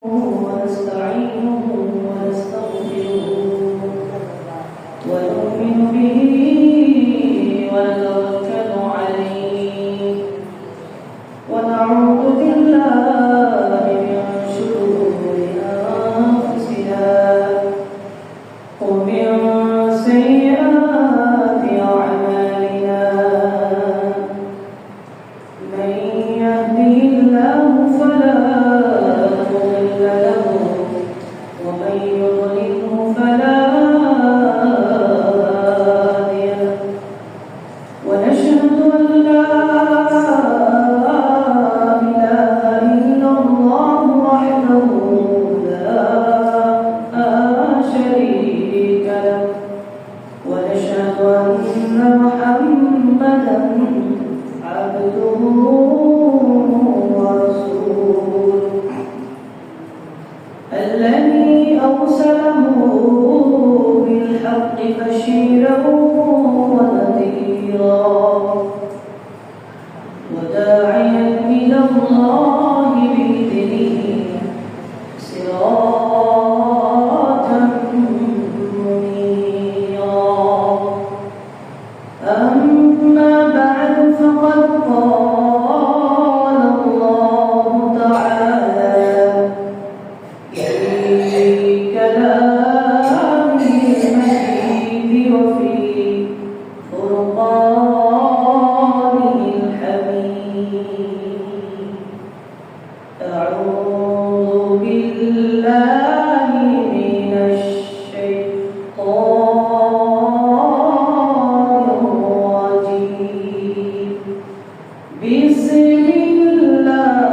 ونستعينه ونستغفره ونؤمن به ونتوكل عليه ونعوذ بالله من شرور أنفسنا ومن سيئات أعمالنا من يهده الله فلا مضل له ومن يضلله فلا هادي له ونشهد أن لا إله إلا الله وحده لا شريك له ونشهد أن محمدا عبده ورسوله الذي أرسله بالحق بشيرا ونذيرا وداعيا إلى الله بإذنه سراجا منيرا أما بعد فقد قال الله تعالى في كلامه المجيد وفي فرقانه الحميد أعوذ بالله من الشيطان الرجيم بسم الله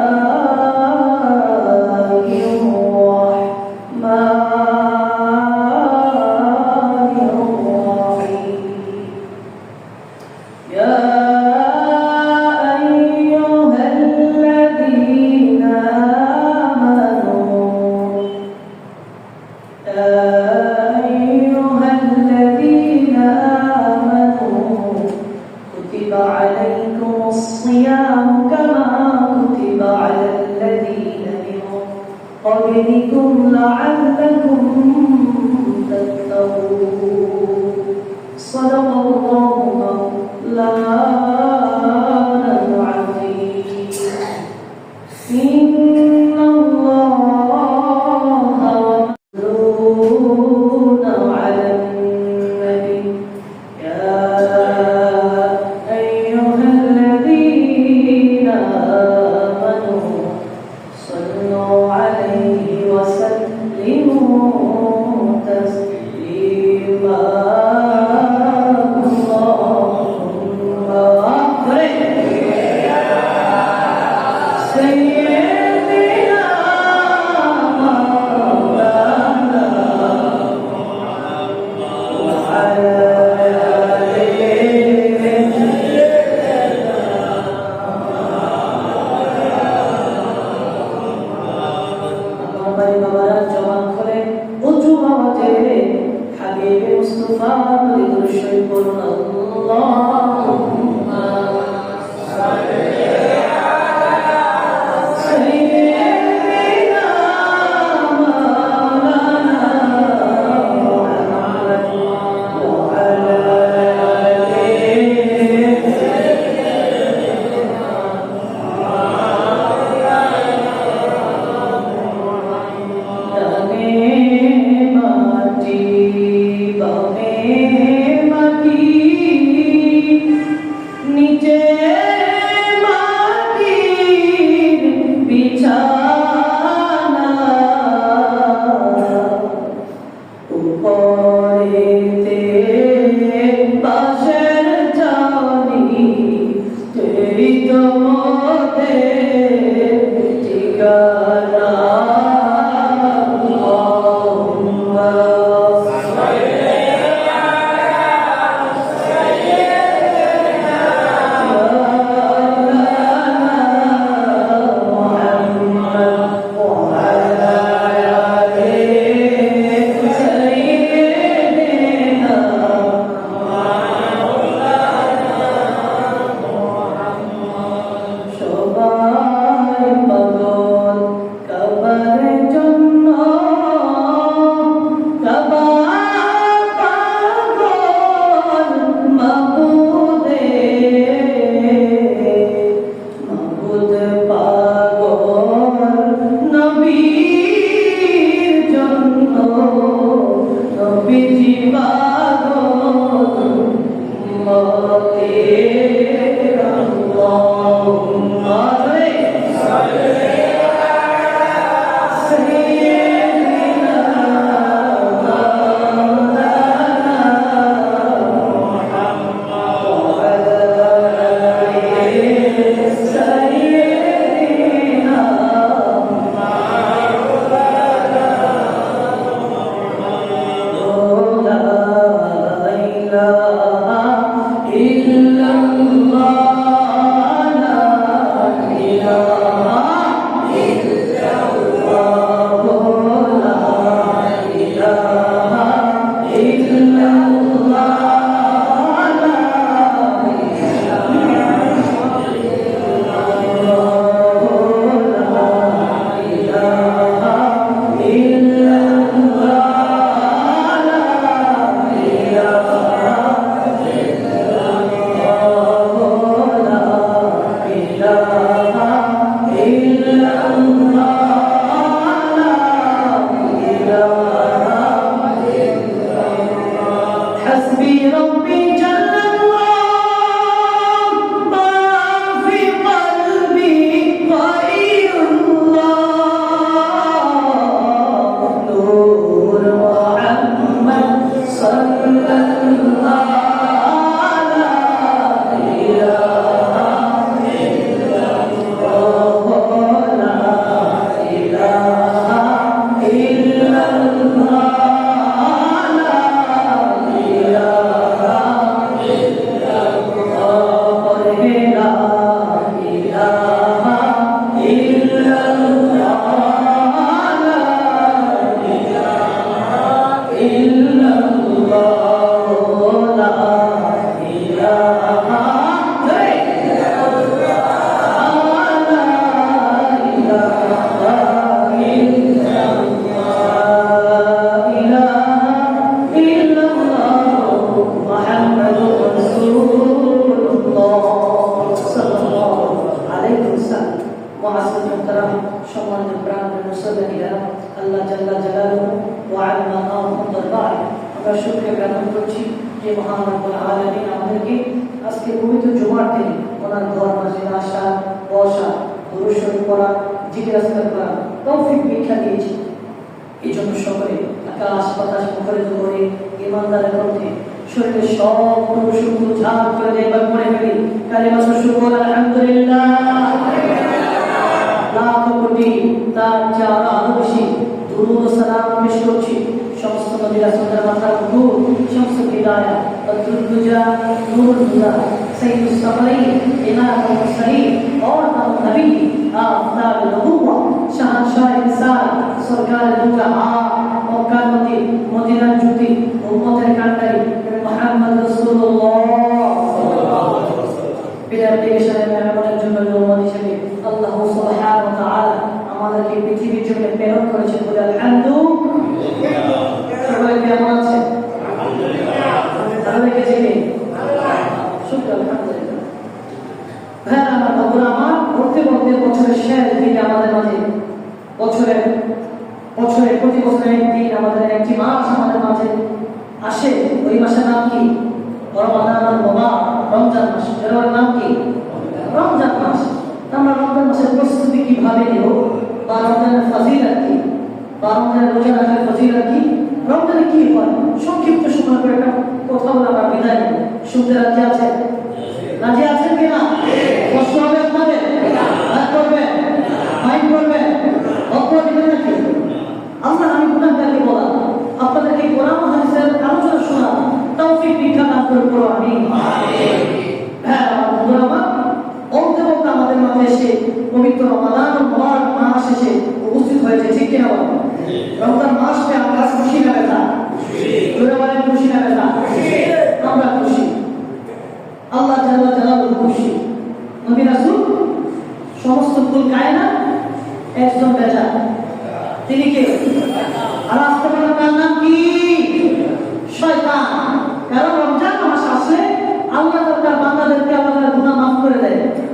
الرحمن الرحيم يا أيها الذين آمنوا كتب عليكم الصيام كما كتب على الذين من قبلكم لعلكم تتقون صدق الله مولانا العظيم إن الله وملائكته على النبي يا أيها الذين آمنوا صلوا عليه وسلموا تسليما اللهم بارك سيدنا مولانا وعلى حبيب مصطفى مريد الشيطان اللهم صل سيدنا مولانا محمد وعلى নিচে নবীর জন্য নবীজি পাগল উম্মতে আল্লাহুম্মা আল্লাহ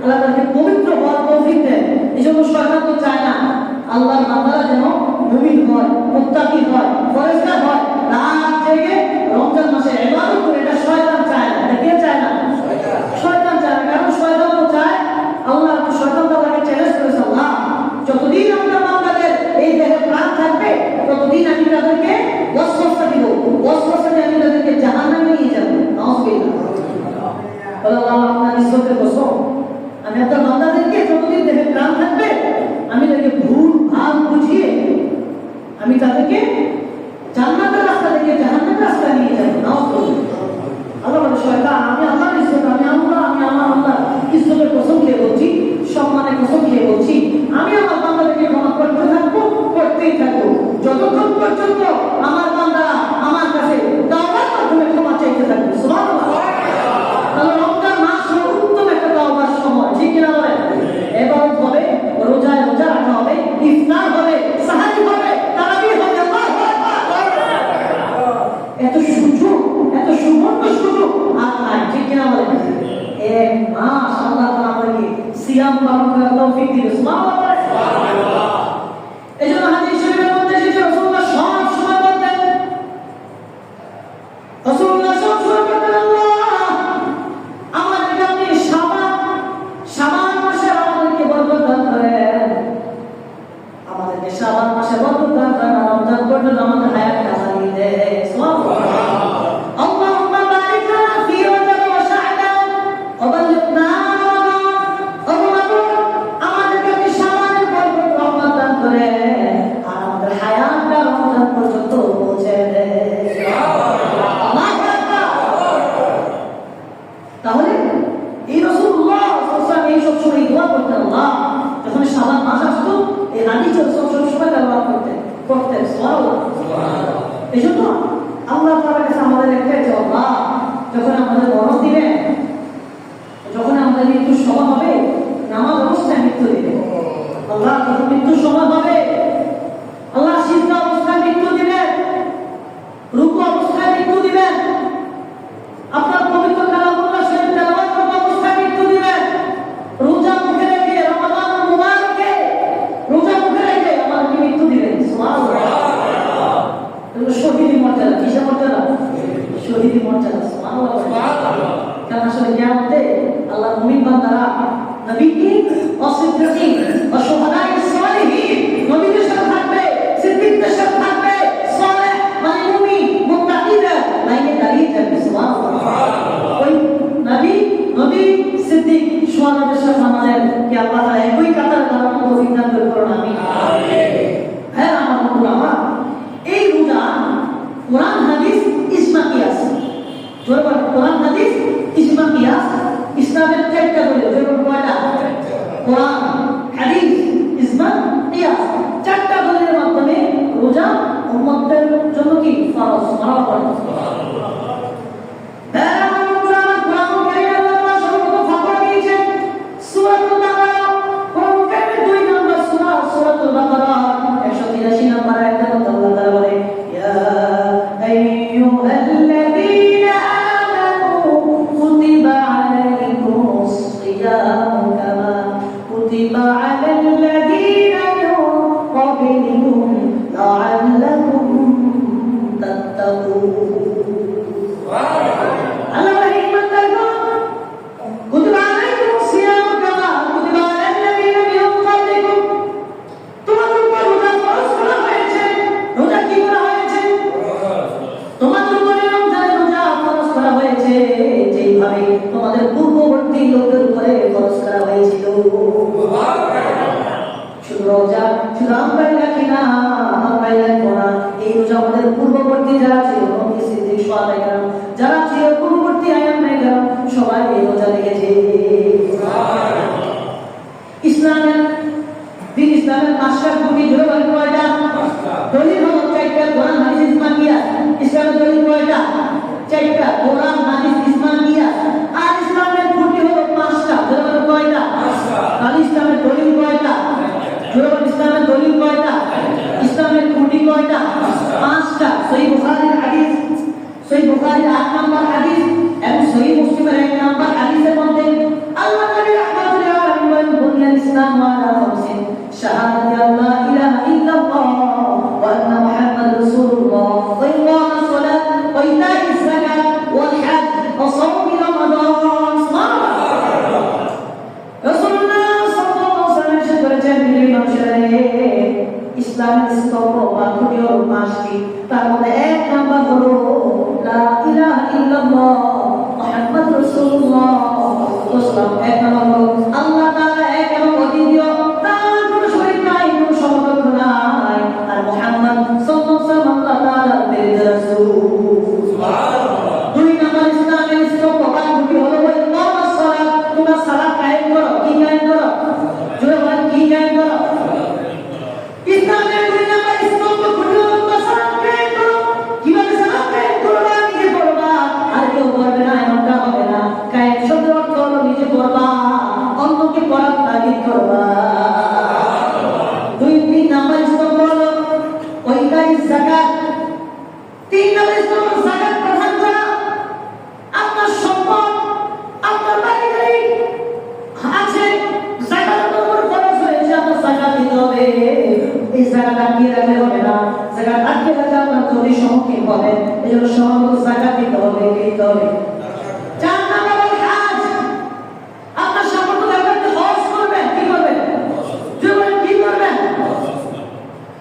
তাদেরকে পবিত্র হওয়ার তৌফিক দেন। এজন্য শয়তান তো চায় না আল্লাহর বান্দারা যেন মুমিন হয়, মুত্তাকি হয়, ফরেজগার হয়, রাত জেগে রমজান মাসে ইবাদত করে। এটা শয়তান চায় না। এটা কে চায় না? শয়তান চায় না। কারণ শয়তান তো চায়, আল্লাহ তো শয়তান তাকে চ্যালেঞ্জ করেছে, আল্লাহ যতদিন আপনার বান্দাদের এই দেহে প্রাণ থাকবে ততদিন আমি তাদেরকে ওয়াসওয়াসা দিব, ওয়াসওয়াসা দিয়ে আমি তাদেরকে জাহান্নামে নিয়ে যাব। নাউযুবিল্লাহ। আল্লাহ আপনার ইজ্জতের কসম, আমি আপনার বান্দাদেরকে যতদিন দেহে প্রাণ থাকবে আমি তাদেরকে ভুল ভাল বুঝিয়ে আমি তাদেরকে জান্নাতের রাস্তা থেকে জাহান্নামের রাস্তা নিয়ে যাব। নাউযুবিল্লাহ। আল্লাহ বলে শয়তান, আমি আল্লাহর ইজ্জত, আমি আমার আল্লাহ ইজ্জতের কসম খেয়ে বলছি, সম্মানের কসম খেয়ে বলছি, আমি আমার বান্দাদেরকে ক্ষমা করতে থাকবো, করতেই থাকবো যতক্ষণ পর্যন্ত আমার বান্দারা আমার কাছে তাওবার মাধ্যমে ক্ষমা চাইতে থাকবে। সুবহানাল্লাহ। তাহলে রমজান মাস হলো উত্তম একটা তাওবার সময়, ঠিক কিনা বলেন? ইবাদত হবে, রোজা রাখা হবে, ইফতার হবে, সাহারি হবে, তারাবি হবে। আল্লাহু আকবার। এত সুযোগ, এত সুবর্ণ সুযোগ আর নাই, ঠিক কিনা বলেন? এক মাস আল্লাহ তাআলা আমাদেরকে সিয়াম পালন করার তৌফিক দিয়েছেন। সুবহানাল্লাহ। এজন্য হাদিস শরীফের মধ্যে এসেছে রাসূলুল্লাহ সব সময় বলতেন, রাসূলুল্লাহ সব সময় বলতেন, আল্লাহ আমাদেরকে আপনি শাবান মাসে আমাদেরকে বরকত দান করেন, আমাদেরকে শাবান মাসে বরকত দান করেন, রমজান পর্যন্ত আমাদের হায়াত কামাই দেন। সুবহানাল্লাহ। আল্লাহুম্মা বারিক লানা ফি রজব ওয়া শাবান ওয়া বাল্লিগনা আমাদেরকে আপনি শাবানের বরকত রহমত দান করেন আর আমাদের হায়াতটা রমজান পর্যন্ত পৌঁছে দেন। আল্লাহু আকবার। তাহলে এই রাসূলুল্লাহ সাল্লাল্লাহু আলাইহি ওয়াসাল্লাম এই সব সময় দোয়া করতেন, আল্লাহ যখন শাবান মাস আসতো এই হাদিস সব সময় তেলাওয়াত করতেন। সুবহানাল্লাহ। এজন্য আল্লাহ তাআলার কাছে আমাদের একটাই চাওয়া, আল্লাহ যখন আমাদের মরণ দিবেন, যখন আমাদের মৃত্যুর সময় হবে, নামাজ অবস্থায় মৃত্যু দিবেন। আল্লাহ যখন মৃত্যুর সময় হবে, আল্লাহ সিজদা অবস্থায় মৃত্যু দিবেন, রুকু অবস্থায় মৃত্যু দিবেন, আপনার পবিত্র কালামুল্লাহ শরীফ তেলাওয়াত করা অবস্থায় মৃত্যু দিবেন, রোজা মুখে রেখে রমাদান মুবারকে রোজা মুখে রেখে আমাদেরকে মৃত্যু দিবেন। সুবহানাল্লাহ। এগুলো শহীদের মর্যাদা। কিসের মর্যাদা? শহীদের মর্যাদা। সুবহানাল্লাহ। কারণ আসলে কিয়ামতে আল্লাহর মুমিন বান্দারা নবীগণ ও সিদ্দিকীন ও শুহাদায়ে সালিহিন নবীদের সাথে থাকবে, সিদ্দিকদের সাথে থাকবে, সালেহ মানে মুমিন মুত্তাকিদের লাইনে দাঁড়িয়ে থাকবে। সুবহানাল্লাহ। ওই নবী সিদ্দিক শুহাদাদের সাথে আমাদের কি আল্লাহ তাআলা একই কাতারে দাঁড়ানোর তৌফিক দান করুন। আমিন। হ্যাঁ আমার বন্ধুরা, আমার এই রোজা কোরআন হাদিস ইজমা কিয়াস, কোরআন হাদিস ইজমা কিয়াস ইসলামের চারটা দলিল। যেমন কয়টা? কোরআন, হাদিস, ইজমা, কিয়াস, চারটা দলিলের মাধ্যমে রোজা উম্মতের জন্য কি ফরজ মানা হয়। হ্যাঁ আমার বন্ধুরা, আমার কোরআন কারীমের আল্লাহ সর্বপ্রথম ফাঁকা দিয়েছেন সূরাতুল বাকারা। কোরআন কারীমের 2 নম্বর সূরা সূরাতুল বাকারা 183 নম্বর আয়াতে আল্লাহ তাআলা বলে, ইয়া আইয়ুহাল্লাযীনা আমানু কুতিবা আলাইকুমুস সিয়ামু কামা কুতিবা আলাল্লাযীনা মিন ক্বাবলিকুম লাআল্লাকুম তাত্তাকুন। আল্লাহ হিকমত দেখো, কুতিবা আলাইকুমুস সিয়ামু কামা কুতিবা আলাল্লাযীনা মিন ক্বাবলিকুম, তোমাদের উপর রোজা ফরজ করা হয়েছে। রোজা কি করা হয়েছে? তোমাদের উপরে রমজানের রোজা ফরজ করা হয়েছে যেভাবে তোমাদের পূর্ববর্তী লোকদের উপরে ফরজ করা হয়েছিল। শুধু রোজা শুধু আমরাই রাখি না, আমরাই রাখবো না। এই রোজা আমাদের পূর্ববর্তী যারা ছিল, নবী, সিদ্দিক, শুহাদা, যারা ছিল পূর্ববর্তী আয়ামে সবাই এই রোজা রেখেছে। ইসলামের দিন, ইসলামের 5টা খুঁটি জোরে বলেন কয়টা? দলিল হলো 4টা, কোরআন, হাদিস, ইজমা, কিয়াস। ইসলামের দলিল কয়টা? 4টা, কোরআন, হাদিস, ইজমা, কিয়াস। আর ইসলামের খুঁটি হলো 5টা, জোরে বলেন কয়টা? 5টা। আর ইসলামের দলিল কয়টা? জোরে বলেন ইসলামের দলিল কয়টা? ইসলামের খুঁটি কয়টা? 5টা। সহিহ বুখারীর হাদিস, সহিহ বুখারীর 8 নম্বর হাদিস এবং সহিহ মুসলিমের 1 নম্বর হাদিসের মধ্যে আল্লাহ নবী রাহমাতুল্লাহ আলাইহি বলেন, বুনিয়াল ইসলাম আলা খামসিন শাহাদাতি আল্লা ইলাহা ইল্লাল্লাহ স্তম্ভ বা খুঁটি হলো 5টি। তার মধ্যে 1 নাম্বার হলো লা ইলাহা ইল্লাল্লাহ মুহাম্মাদুর রাসূলুল্লাহ সাল্লাল্লাহু আলাইহি ওয়াসাল্লাম। 1 নাম্বার হলো আল্লাহ তাআলা এক এবং অদ্বিতীয়, তার কোনো শরীক নাই, কোনো সমকক্ষ নাই। আর মুহাম্মদ সাল্লাল্লাহু আলাইহি ওয়াসাল্লাম আল্লাহ তাআলার প্রেরিত রাসূল। সুবহানাল্লাহ। 2 নাম্বার ইসলামের স্তম্ভ বা খুঁটি হলো ইকামাস সালাত। তোমরা সালাত কায়েম করো। কি কায়েম করো? জোরে বলেন, কি কায়েম করো? ইসলামের 2 নাম্বার স্তম্ভ খুঁটি হলো তোমরা সালাত কায়েম করো। কিভাবে সালাত কায়েম করবা? নিজে পড়বা, আর কেউ করবে না, এমনটা হবে না। কায়েম শব্দের অর্থ হলো নিজে পড়বা, অন্যকে পড়ার তাগিদ করবা। 3 নাম্বার স্তম্ভ হলো ওয়াইতাইজ যাকাত। 3 নাম্বার স্তম্ভ যাকাত প্রদান করা। আপনার সম্পদ, আপনার বাড়ি গাড়ি আছে, যাকাতের উপর খরচ হয়েছে, আপনার যাকাত দিতে হবে। এই যাকাত আটকে রাখলে হবে না। যাকাত আটকে রাখলে আপনার চুরির সম্মুখীন হবে। এজন্য সময় মতো যাকাত দিতে হবে, দিতে হবে। 4 নাম্বার হলো হজ। আপনার সামর্থ্য থাকলে আপনি হজ করবেন। কি করবেন? জীবনে কি করবেন?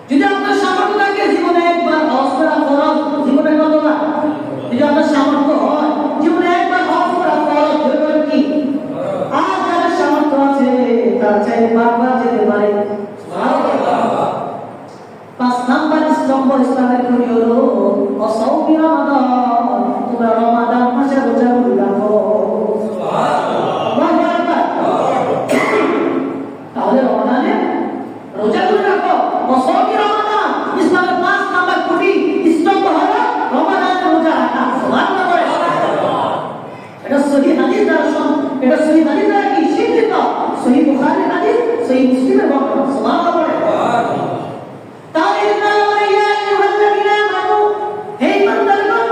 যদি আপনার সামর্থ্য থাকে জীবনে একবার হজ করা ফরজ। জীবনে কতবার? যদি আপনার সামর্থ্য হয় জীবনে একবার হজ করা ফরজ। জীবনে কি? আর যারা সামর্থ্য আছে তারা চাইলে বারবার যেতে পারে। সুবহানাল্লাহ। 5 নাম্বার স্তম্ভ ইসলামের খুঁটি হলো অসাউমি রমাদান। তোমরা রমাদান মাসে রোজা রাখো। সুবহানাল্লাহ। তাহলে রমাদানে রোজা রাখো। অসাউমি রমাদান ইসলামের 5 নাম্বার খুঁটি স্তম্ভ হলো রমাদানে রোজা রাখা। সুবহানাল্লাহ। এটা সহিহ হাদিস দ্বারা এটা সহিহ হাদিস দ্বারা কি স্বীকৃত? সহিহ বুখারী হাদিস, সহিহ মুসলিমের বর্ণনা। সুবহানাল্লাহ। তাহলে ইন্না ইয়া আইয়ুহাল্লাযীনা আমানু, হে ইমানদারগণ,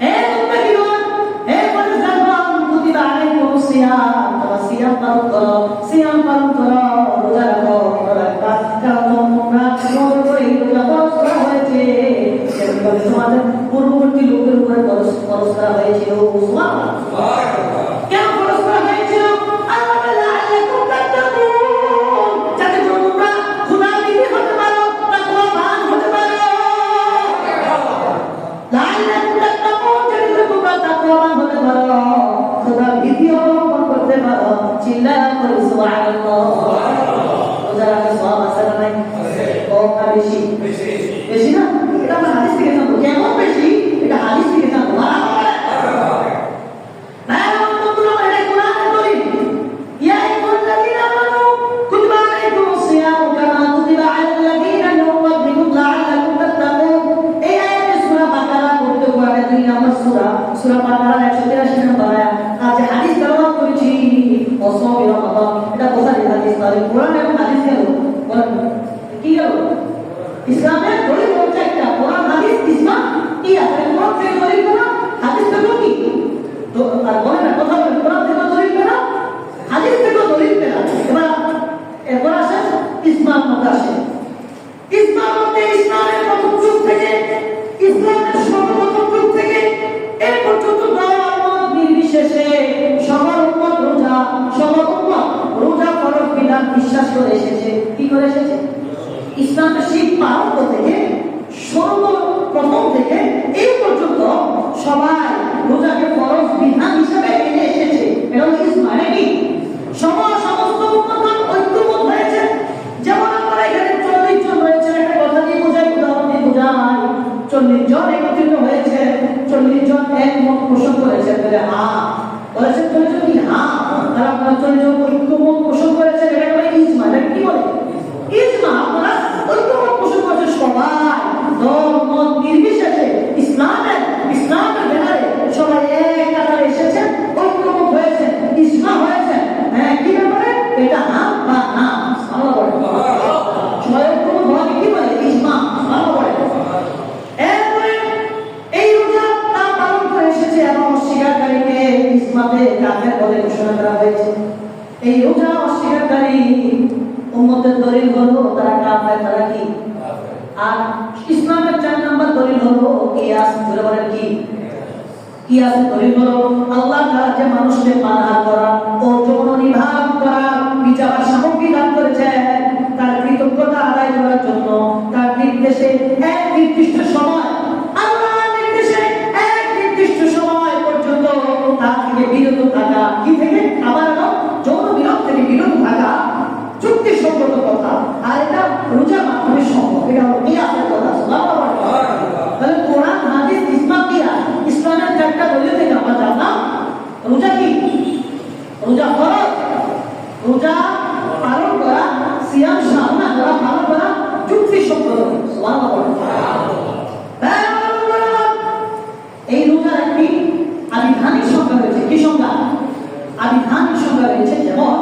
হে মুত্তাকিগণ, হে পরহেজগারগণ, কুতিবা আলাইকুমুস সিয়াম, তোমরা সিয়াম পালন করো, সিয়াম পালন করো, রোজা রাখো, রাখবা। কারণ তোমরা তোমাদের উপর এই রোজা ফরজ করা হয়েছে যেভাবে তোমাদের পূর্ববর্তী লোকের উপরে ফরজ করা হয়েছিল। সুবহানাল্লাহ। কেন ফরজ করা হয়েছিল? আল্লাহ বলে আলাইকুম তাত্তাকুন, যাতে তোমরা খুদাবিদি হতে পারো, তাকওয়াবান হতে পারো। লাআল্লাকুম তাত্তাকুন, যাতে তোমরা তাকওয়াবান হতে পারো, খুদাবিদি অবলম্বন করতে পারো। চিল্লায়া বলি সুবহানাল্লাহ। রোজা রাখা সওয়াব আছে না নাই? কম না বেশি? বেশি না? এটা আমরা হাদিস থেকে জানবো। কেমন বেশি? এটা হাদিস থেকে জানবো। সূরা বাকারা 183 নম্বর আয়াত। আজ যে হাদিস তেলাওয়াত করেছি ওয়াসাবি রমাদান, এটা বুখারী হাদিস। তাহলে কোরআন এবং হাদিস গেল, বলেন কি গেল? ইসলামের দলিল হচ্ছে একটা, কোরআন হাদিস ইসলাম কি আছে? কোরআন থেকে দলিল করা, হাদিস থেকে কি? তো আর বলেন না কথা বলেন, কোরআন থেকে দলিল করা, হাদিস থেকে দলিল করা। এবার আসে ইসলাম মত আসে। ইসলাম মতে ইসলামের প্রথম যুগ থেকে, ইসলামের সর্বপ্রথম যুগ থেকে এই পর্যন্ত নির্বিশেষে সবার উম্মত রোজা ফরজ বিধান বিশ্বাস করে এসেছে। কি করে এসেছে? ইসলামের শিখ প্রারম্ভ থেকে, সর্বপ্রথম থেকে এই পর্যন্ত সবাই রোজাকে ফরজ বিধান হিসেবে মেনে এসেছে। এটা হলো ইসলাম। কি সমস্ত উম্মতগণ ঐক্যমত হয়েছে। যেমন আমরা এখানে 40 জন রয়েছে, একটা কথা দিয়ে বোঝাই, উদাহরণ দিয়ে বোঝাই। 40 জন একত্রিত হয়েছে, 40 জন একমত পোষণ করেছেন। বলে হ্যাঁ বলেছেন 40 জন কি? হ্যাঁ। আর আপনারা 40 জন ঐক্যমত পোষণ করেছেন, এটা বলে ইজমা। এটা কি বলে? ইজমা। আপনারা ঐক্যমত পোষণ করেছেন সবাই, দল মত নির্বিশেষে ইসলামের ব্যাপারে সবাই এক কাতারে এসেছেন, ঐক্যমত হয়েছে, ইজমা হয়েছে। হ্যাঁ, কি ব্যাপারে? এটা হ্যাঁ বা না। আল্লাহ বলে সবাই ঐক্যমত হওয়াকে কি বলে? ইজমা। আল্লাহ বলে এরপরে এই রোজা তা পালন করে এসেছে এবং অস্বীকারীকে ইসলামে কাফের বলে ঘোষণা করা হয়েছে। এই রোজা অস্বীকারী উম্মতের দলিল হলো তারা কাফের, তারা কি? আর ইসলামের 4 নাম্বার দলিল হলো কিয়াস। বলে বলেন কি? কিয়াসের দলিল হলো আল্লাহ তাআলা যে মানুষকে পানাহার করা ও যৌন নির্বাহ করা বিচার সামগ্রী দান করেছেন, তার কৃতজ্ঞতা আদায় করার জন্য, তার নির্দিষ্ট সময়, আল্লাহর নির্দেশে এক নির্দিষ্ট সময় পর্যন্ত তার থেকে বিরত থাকা, কি থেকে? খাবার এবং যৌন বিরোধ থেকে বিরত থাকা চুক্তিসম্মত কথা। আর এটা রোজার মাধ্যমে সম্ভব। এটা হলো কিয়াসের কথা। সুবহানাল্লাহ। তাহলে কোরআন, হাদিস, ইসলাম দিয়া, ইসলামের চারটা দলিল থেকে আমরা জানলাম রোজা কি? রোজা ফরজ। রোজা পালন করা, সিয়াম সাধনা করা, পালন করা চুক্তিসম্মত। সুবহানাল্লাহ। এই রোজার একটি আবিধানিক সংজ্ঞা রয়েছে। কি সংজ্ঞা? আবিধানিক সংজ্ঞা রয়েছে। যেমন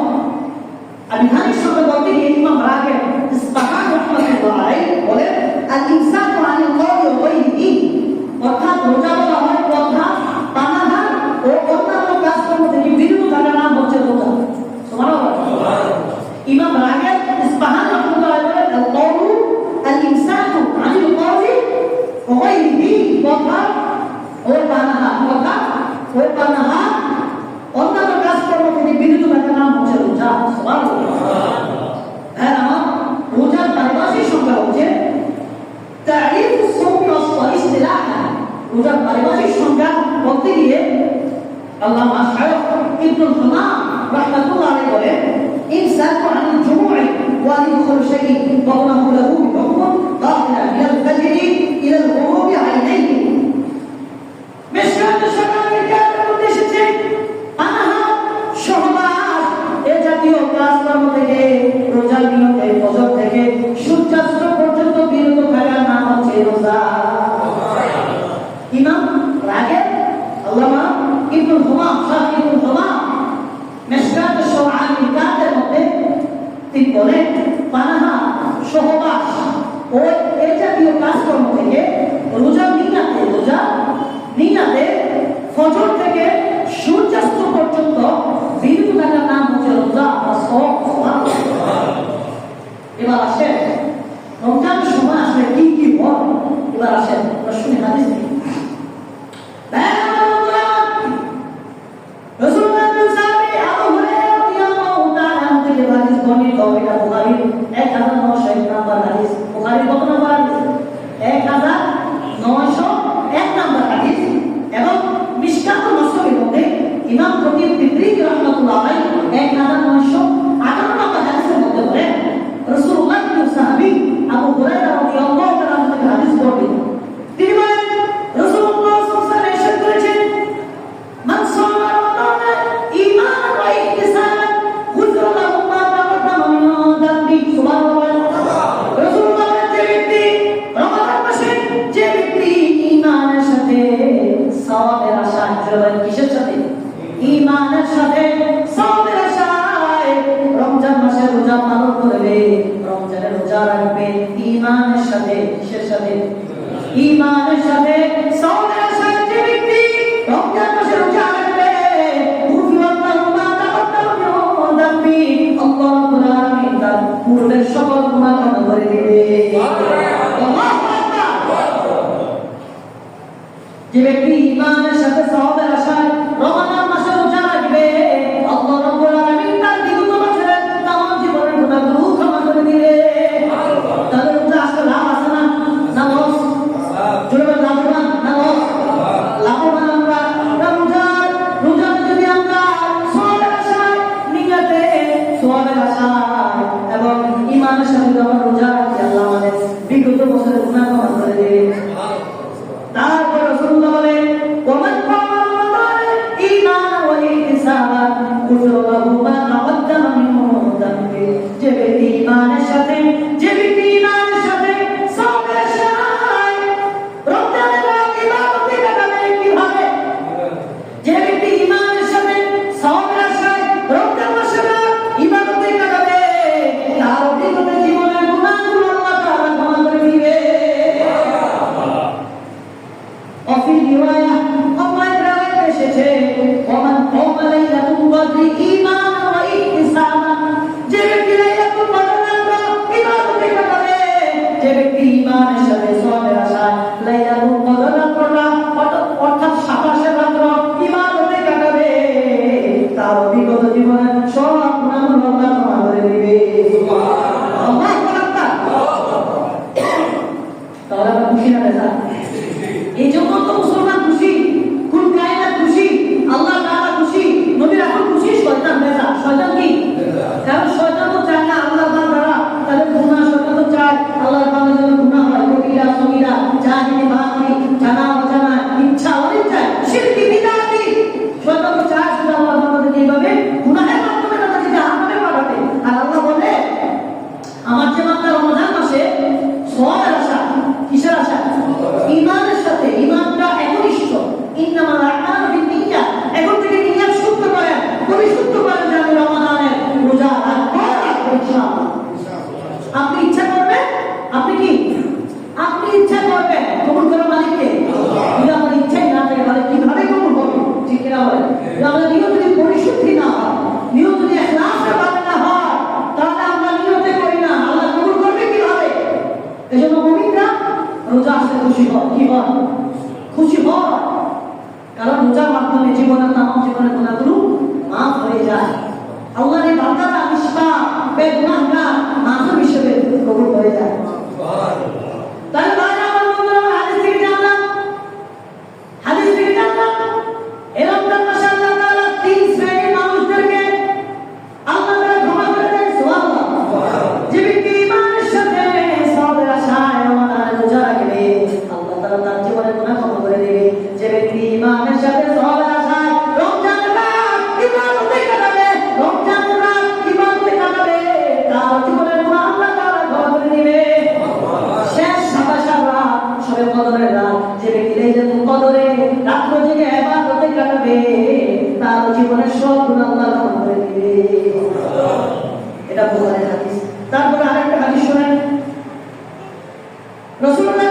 আবিধানিক সংজ্ঞা বলতে গিয়ে ইমাম রাগিব ইসফাহানি রাহমাতুল্লাহ আলাইহি বলেন, আল ইমসাকু আনিল কওলি ওয়া গায়রিহি, অর্থাৎ রোজা বলা হয় কথা, পানাহার ও অন্যান্য কাজকর্ম থেকে বিরত থাকার নাম হচ্ছে রোজা। সুবহানাল্লাহ। ইমাম রাগিব ইসফাহানি রাহমাতুল্লাহ আলাইহি বলেন, আল কওলু আল ইমসাকু আনিল কওলি ওয়া গায়রিহি, কথা ও পানাহার, কথা ও পানাহার অন্যান্য কাজকর্ম থেকে বিরত থাকার নাম হচ্ছে রোজা। সুবহানাল্লাহ। হ্যাঁ, আমার রোজার পারিভাষিক সংজ্ঞা হচ্ছে তারিফুস সাওমি ওয়াস সালাহ ইসতিলাহান। রোজার পারিভাষিক সংজ্ঞা বলতে গিয়ে আল্লামা শায়খ ইবনুল হুমাম রাহমাতুল্লাহ আলাইহি বলেন, ইমসাকু আনিল জুমু'i ওয়া আনিল খুরশাই ওয়া হুনাহু লাহু হুকমুন দাখিলা মিনাল ফাজরি ইলাল গুরুবি আইনাইহি। মিশকাতুস সালামের কাতার মধ্যে এসেছে পানাহার, সহবাস, এ জাতীয় কাজকর্ম থেকে, রোজার নিয়তে ফজর থেকে সূর্যাস্ত পর্যন্ত বিরত থাকার নাম হচ্ছে রোজা। ইমাম রাগিব আল্লামা ইবনুল হুমাম, শাহ ইবনুল হুমাম মিশকাতুস সালামের কাতার মধ্যে তিনি বলেন, পানাহার, সহবাস ও এ জাতীয় কাজকর্ম থেকে রোজা নিয়াতে ফজর থেকে সূর্যাস্ত পর্যন্ত বিরত থাকার নাম হচ্ছে রোজা। এবার আসেন রমজানের সময় আসলে কি কি হয়। এবার আসেন আমরা শুনি হাদিস থেকে। রাসূলুল্লাহ সাল্লাল্লাহু আলাইহি ওয়াসাল্লাম থেকে হাদিস বর্ণিত, এটা বুখারী 1901 নম্বর হাদিস। বুখারী কত নম্বর হাদিস? 1901 নম্বর হাদিস। এবং মিশকাতুল মাসনাবির মধ্যে ইমাম খতিব তিবরিজি রাহমাতুল্লাহ আলাইহি 1958 নম্বর হাদিসের মধ্যে বলেন, রাসূলুল্লাহ সাহাবী আবু হুরায়রা রাদিয়াল্লাহু তাআলা থেকে হাদিস বর্ণিত। তিনি বলেন, রাসূলুল্লাহ সাল্লাল্লাহু আলাইহি ওয়াসাল্লাম ইরশাদ করেছেন, মান সামা রমাদান ঈমানান ওয়া ইহতিসাবান গুফিরা লাহু মা তাকাদ্দামা মিন যামবি। সুবহানাল্লাহ। রাসূলুল্লাহ বলেন, যে ব্যক্তি রমাদান মাসে, যে ব্যক্তি ঈমানের সাথে সওয়াবের আশায়, কিসের সাথে? ঈমানের সাথে সওয়াবের আশায় রমজান মাসে রোজা পালন করবে, রমজানের রোজা রাখবে ঈমানের সাথে। কিসের সাথে? ঈমানের সাথে সওয়াবের আশায় যে ব্যক্তি রমজান মাসে রোজা রাখবে, গুফিরা লাহু মা তাকাদ্দামা মিন যামবি, আল্লাহ রাব্বুল আলামিন তার পূর্বের সকল গুনাহ ক্ষমা করে দিবে। যে ব্যক্তি ঈমানের সাথে সওয়াবের আশায় রমাদান মাসে রোজা রাখবে, আল্লাহ রাব্বুল আলামিন তার বিগত বছরের তামাম জীবনের গুনাহগুলো ক্ষমা করে দিবে। তাহলে রোজা আসলে লাভ আছে না? না লস? জোরে লাভবান না লস? লাভবান আমরা। রোজা যদি আমরা সওয়াবের আশায়, নিয়তে সওয়াবের আশায় এবং ঈমানের সাথে আমরা রোজা রাখি, আল্লাহ আমাদের বিগত বছরের গুনাহ ক্ষমা করে দিবে। তারপর রাসূলুল্লাহ বলেন, ওমান কামা রমাদান ঈমানান ওয়া ইহতিসাবান গুফিরা লাহু মা তাকাদ্দামা মিন যামবি। যে ব্যক্তি ঈমানের সাথে সওয়াবের আশায় রমজানের রাত ইবাদতে কাটাবে। কিভাবে? যে ব্যক্তি ঈমানের সাথে সওয়াবের আশায় রমজান মাসের রাত ইবাদতে কাটাবে, তার বিগত জীবনের গুনাহগুলো আল্লাহ তাআলা ক্ষমা করে দিবে। وفي رواية أما رواية এসেছে, ومن قام ليلة القدر إيمانا واحتسابا, যে ব্যক্তি লাইলাতুল কদর রাত ইবাদতে কাটাবে, যে ব্যক্তি ঈমানের সাথে সওয়াবের আশায় লাইলাতুল কদর রাত অর্থাৎ 27 রাত ইবাদতে কাটাবে, তার বিগত জীবনের সব গুনাহগুলো আল্লাহ ক্ষমা করে দিবে। সুবহানাল্লাহ। তাহলে আমরা খুশি না বেজার? এই জন্য তো মুসলমান খুশি, কুল কায়নাত খুশি, আল্লাহ তাআলা খুশি, নবী রাসূল খুশি, শয়তান বেজার। শয়তান কি? কারণ শয়তান তো চায় না আল্লাহর বান্দারা তাদের গুনাহ, শয়তান তো চায় আল্লাহর বান্দার জন্য গুনাহ হয়, কবিরা সগীরা, জাহিলি বাতিল, জানা অজানা, ইচ্ছা অনিচ্ছা, শিরকি বিদআতি। শয়তান তো চায় শুধু আল্লাহর বান্দাদের এইভাবে গুনাহের মাধ্যমে তাদেরকে জাহান্নামে পাঠাতে। আর আল্লাহ বলে আমার যে বান্দা রমজান মাসে সওয়াবের আশা, কিসের আশা? ঈমানের সাথে, ঈমানটা একনিষ্ঠ। ইন্নামাল আ'মালু বিন্নিয়াত। এখন থেকে নিয়ত শুদ্ধ করেন, পরিশুদ্ধ করেন যে আমি রমজানের রোজা রাখবো ইনশাআল্লাহ। আপনি ইচ্ছা করবেন, আপনি কি? আপনি ইচ্ছা করবেন, কবুল করার মালিককে। যদি আমার ইচ্ছাই না থাকে তাহলে কিভাবে কবুল করব? ঠিক কিনা বলেন? যদি আমাদের নিয়ত যদি পরিশুদ্ধি না হয়, নিয়ত যদি ইখলাসের ভাবে না হয়, তাহলে আমরা নিয়তে করি না, আল্লাহ কবুল করবে কিভাবে? এজন্য মুমিনরা রোজা আসলে খুশি হয়। কি হয়? খুশি হয়। কারণ রোজার মাধ্যমে জীবনের তামাম জীবনের গুনাহগুলো মাফ হয়ে যায়। আল্লাহর এই বান্দারা নিষ্পাপ বেগুনাহগার মাসুম হিসেবে কবুল হয়ে যায়। তাহলে বাইরে আমার বন্ধুরা হাদিস থেকে জানলাম, এই রমজান মাসে আল্লাহ তাআলা তিন শ্রেণীর মানুষদেরকে আল্লাহ তাআলা ক্ষমা করে দেন। সুবহানাল্লাহ। যে ব্যক্তি ঈমানের সাথে সওয়াবের আশায় রমজানের রোজা রাখবে, আল্লাহ তাআলা তার জীবনের গুনাহ ক্ষমা করে দেবে। যে ব্যক্তি ঈমানের সাথে সওয়াবের আশায় রমজানের রাত ইবাদতে কাটাবে, রমজানের রাত ইবাদতে কাটাবে, তার জীবনের গুনাহ আল্লাহ তাআলা ক্ষমা করে দিবে। শেষ 27 রাত, শবে কদরের রাত, যে ব্যক্তি লাইলাতুল কদরে রাত জেগে ইবাদতে কাটাবে, তার জীবনের সব গুনাহ আল্লাহ ক্ষমা করে দিবে। এটা বুখারীর হাদিস। তারপরে আরেকটা হাদিস শুনেন। রাসূলুল্লাহ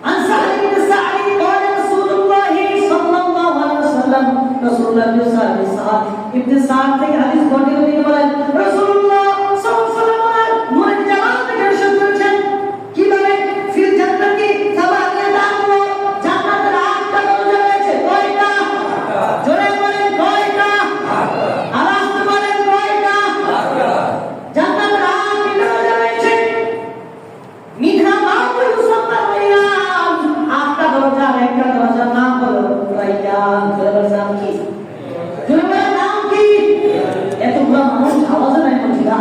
عن سهل بن سعد قال رسول الله صلى الله عليه وسلم রাসূলুল্লাহ ইবনে সাদ থেকে হাদিস বর্ণিত তিনি বলেন রাসূলুল্লাহ সাল্লাল্লাহু আলাইহি ওয়াসাল্লাম নূরের জামাত থেকে ইরশাদ করেছেন কিভাবে ফিল জান্নাতি সাবানিয়াত আনওয়ার, জান্নাতের 8টা দরজা রয়েছে। কয়টা? জোরে বলেন কয়টা? আওয়াজে বলেন কয়টা? জান্নাতের 8টা দরজা রয়েছে। মিনহা বাবুল মুসাম্মারিয়ান, 8টা দরজা, একটা দরজার নাম হলো রাইয়ান। দরজার নাম কি? দরজার নাম কি? এতগুলো মানুষ আওয়াজে নাই বলছিলা।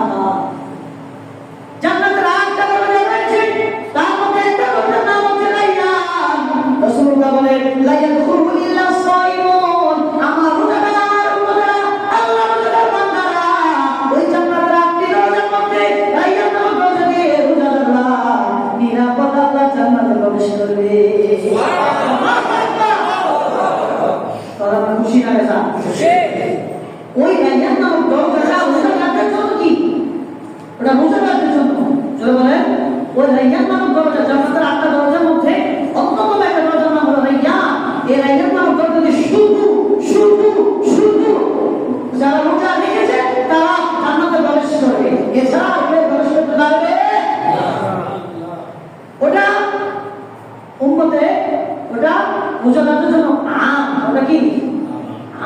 জান্নাতের 8টা দরজা রয়েছে, তার মধ্যে একটা দরজার নাম হচ্ছে রাইয়ান। রাসূলুল্লাহ বলেন লা ইয়াদখুলু ইল্লা সাইমুন, আমার রোজাদার উম্মতেরা, আল্লাহর রোজাদার বান্দারা ওই জান্নাতের 8টি দরজার মধ্যে রাইয়ান নামক দরজা দিয়ে রোজাদাররা নিরাপদ আল্লাহ জান্নাতে প্রবেশ করবে। তারা খুশি না বেজার? খুশি। ওই রাইয়ান নামক দরজাটা রোজাদারদের জন্য কি? ওটা রোজাদারদের জন্য। চলো বলেন ওই রাইয়ান নামক দরজা, জান্নাতের 8টা দরজার মধ্যে অন্যতম একটা দরজার নাম হলো রাইয়ান। এই রাইয়ান নামক দরজা দিয়ে শুধু শুধু শুধু যারা রোজা রেখেছে তারা জান্নাতে প্রবেশ করবে, এছাড়া কেউ প্রবেশ করতে পারবে না। ওটা উম্মতে, ওটা রোজাদারদের জন্য আম। ওটা কি?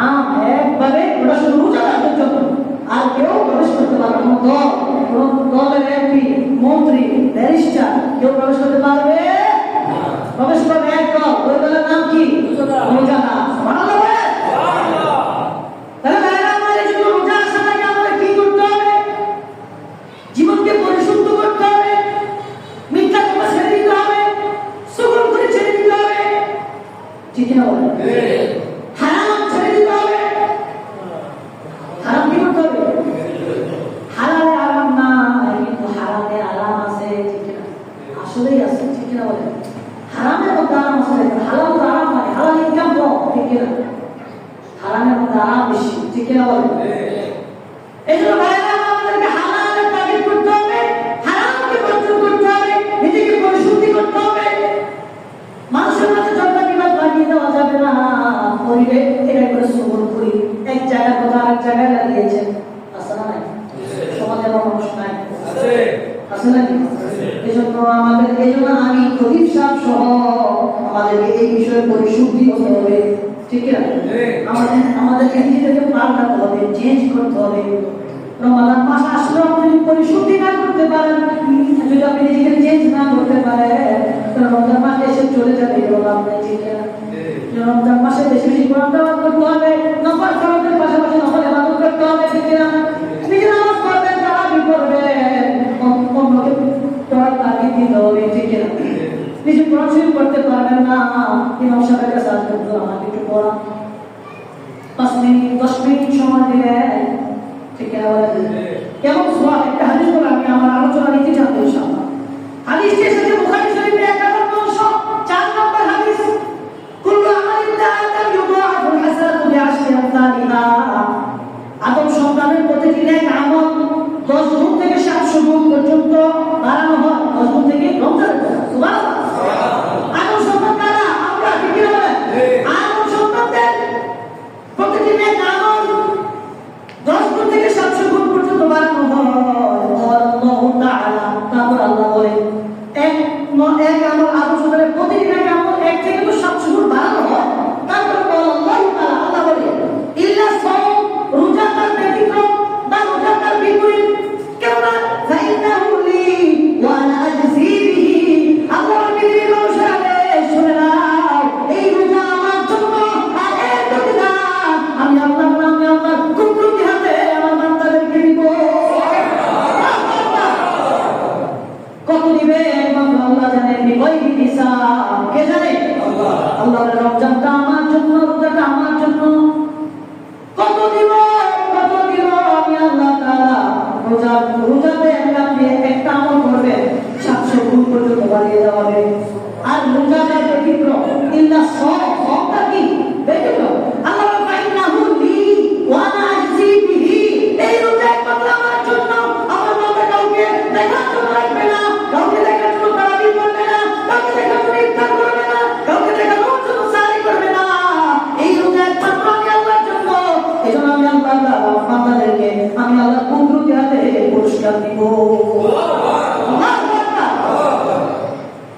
আম, একবারে ওটা শুধু রোজাদারদের জন্য, আর কেউ প্রবেশ করতে পারবে না। কোন দলের এমপি, মন্ত্রী, ব্যারিস্টার কেউ প্রবেশ করতে পারবে না। প্রবেশ করবে এক দল, ওই দলের নাম কি? রোজাদার। সুবহানাল্লাহ। তাহলে ভাইরা আমার, এই জন্য রোজা আসার আগে আমাদের কি করতে হবে? জীবনকে পরিশুদ্ধ করতে হবে, মিথ্যা কথা ছেড়ে দিতে হবে, সুগুল করে ছেড়ে দিতে হবে। ঠিক না বলেন? হারাম ছেড়ে দিতে হবে। হারাম কি করতে হবে? হালালে আরাম না, কিন্তু হারামে আরাম আছে। ঠিক না? আসলেই আছে। ঠিক না বলেন? হারামের মধ্যে আরাম আছে, হালাল তো আরাম মানে হালাল ইনকাম কম। ঠিক না? হারামের মধ্যে আরাম বেশি। ঠিক না বলেন? এই জন্য ভাইরা আমাদেরকে হালালের তাগিদ করতে হবে, হারামকে বর্জন করতে হবে, নিজেকে পরিশুদ্ধি করতে হবে। মানুষের মাঝে ঝগড়া বিবাদ লাগিয়ে দেওয়া যাবে না। পরিবেশ এটা করে সবল করি, এক জায়গার কথা আরেক জায়গায় লাগিয়েছে। আছে না নাই? সমাজের মানুষ নাই? আছে নাকি? এই জন্য আমি খতিব সাহেব সহ আমাদেরকে এই বিষয়ে পরিশুদ্ধি হতে হবে। ঠিক না? আমাদেরকে নিজেদেরকে পাল্টাতে হবে, চেঞ্জ করতে হবে। রমাদান মাস আসলে আপনি পরিশুদ্ধি না করতে পারেন, যদি আপনি নিজেকে চেঞ্জ না করতে পারে রমজান মাস এসে চলে যাবে বললাম ঠিক না রমজান মাসে বেশি বেশি কোরআন তেলাওয়াত করতে হবে নফল সালাতের পাশাপাশি নফল ইবাদত করতে হবে ঠিক না নিজে নামাজ পড়বেন তারাবি করবেন অন্যকে পড়ার তাগিদ দিতে হবে ঠিক না নিজে কোরআন শরীফ পড়তে পারবেন না ইমাম সাহেবের কাছে আসবেন তো আমাকে একটু পড়া 5 মিনিট 10 মিনিট সময় দিবেন ঠিক না কেমন সওয়াল একটা হাদিস বলে আমি আমার আলোচনা নিতে চাচ্ছি ইনশাআল্লাহ হাদিসটি এসেছে বুখারী শরীফে 4 নম্বর হাদিস কুল্লু আমালিন আদম ইউদাআফুল হাসানাতু বিআশরি আমসালিহা আদম সন্তানের প্রতিটি নেক আমল 10 গুণ থেকে 700 গুণ পর্যন্ত বাড়ানো হয় 10 গুণ থেকে রমজানের পর সুবহানাল্লাহ আদম সন্তান কারা আমরা ঠিক কি বলেন আদম সন্তানদের প্রতিটি নেক আমল 10 গুণ থেকে 700 গুণ পর্যন্ত বাড়ানো হয় আল্লাহু তাআলা তারপর আল্লাহ বলেন এক আমল আদম সন্তানের প্রতিটি নেক আমল 1 থেকে 700 গুণ বাড়ানো হয় তারপর আল্লাহু তাআলা আল্লাহ বলেন ইল্লা সাওম রোজা তার ব্যতিক্রম বা রোজা তার বিপরীত কেননা ফাইন্নাহু লি ওয়া আনা আজজি বিহি আল্লাহর বিধির অনুসারে শুনে নাও এই রোজা আমার জন্য আর এই প্রতিদান আমি আল্লাহর নামে আল্লাহর কুদরতি হাতে আমার বান্দাদেরকে দিব কত দিবে একমাত্র আল্লাহ জানেন বিগয়রি হিসাব কে জানে আল্লাহ আল্লাহর রমজানটা আমার জন্য রোজাটা আমার জন্য কত দিব আমি আল্লাহ তাআলা রোজাতে একটা আমল করবে 700 গুণ পর্যন্ত বাড়িয়ে দেওয়া হবে আর রোজাটা ব্যতিক্রম ইল্লা সওমটা কি ব্যতিক্রম আল্লাহ ফাইন্নাহু লি ওয়া আনা আজজি বিহি এই রোজা একমাত্র আমার জন্য আমার বাবা কাউকে দেখার জন্য রাখবে না কাউকে দেখার জন্য তারাবি করবে না কাউকে দেখার জন্য ইফতার করবে না কাউকে দেখার জন্য সারি করবে না এই রোজা একমাত্র আমি আল্লাহর জন্য এজন্য আমি আল্লাহ বান্দাদেরকে আমি আল্লাহ কুদরতি হাতে পুরস্কার দিব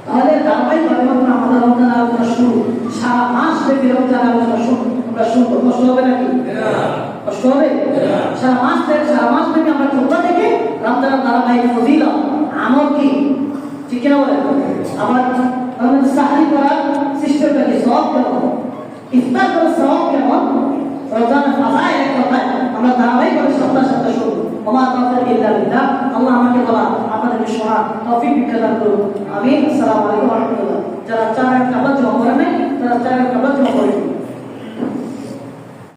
তাহলে ধারাবাহিকভাবে আমাদের রমজান আলোচনা শুরু সারা মাস ব্যাপী রমজান আলোচনা শুরু আমরা শুনবো কষ্ট হবে নাকি কষ্ট হবে সারা মাস ব্যাপী আমরা চোখা থেকে রমজানের ধারাবাহিক ফজিলত আমল কি ঠিক কিনা বলেন আবার আমাদের সাহারি করার সিস্টেমটা কি সওয়াব কেমন ইফতার করার সওয়াব কেমন রমজানের ফাজাইল এক কথায় আমরা ধারাবাহিকভাবে সপ্তাহ শুরু ওমা তাওফিক ইল্লা বিল্লাহ আল্লাহ আমাকে বলা আপনাদেরকে শোনা তৌফিক বিজ্ঞান করুন আমিন আসসালামু আলাইকুম।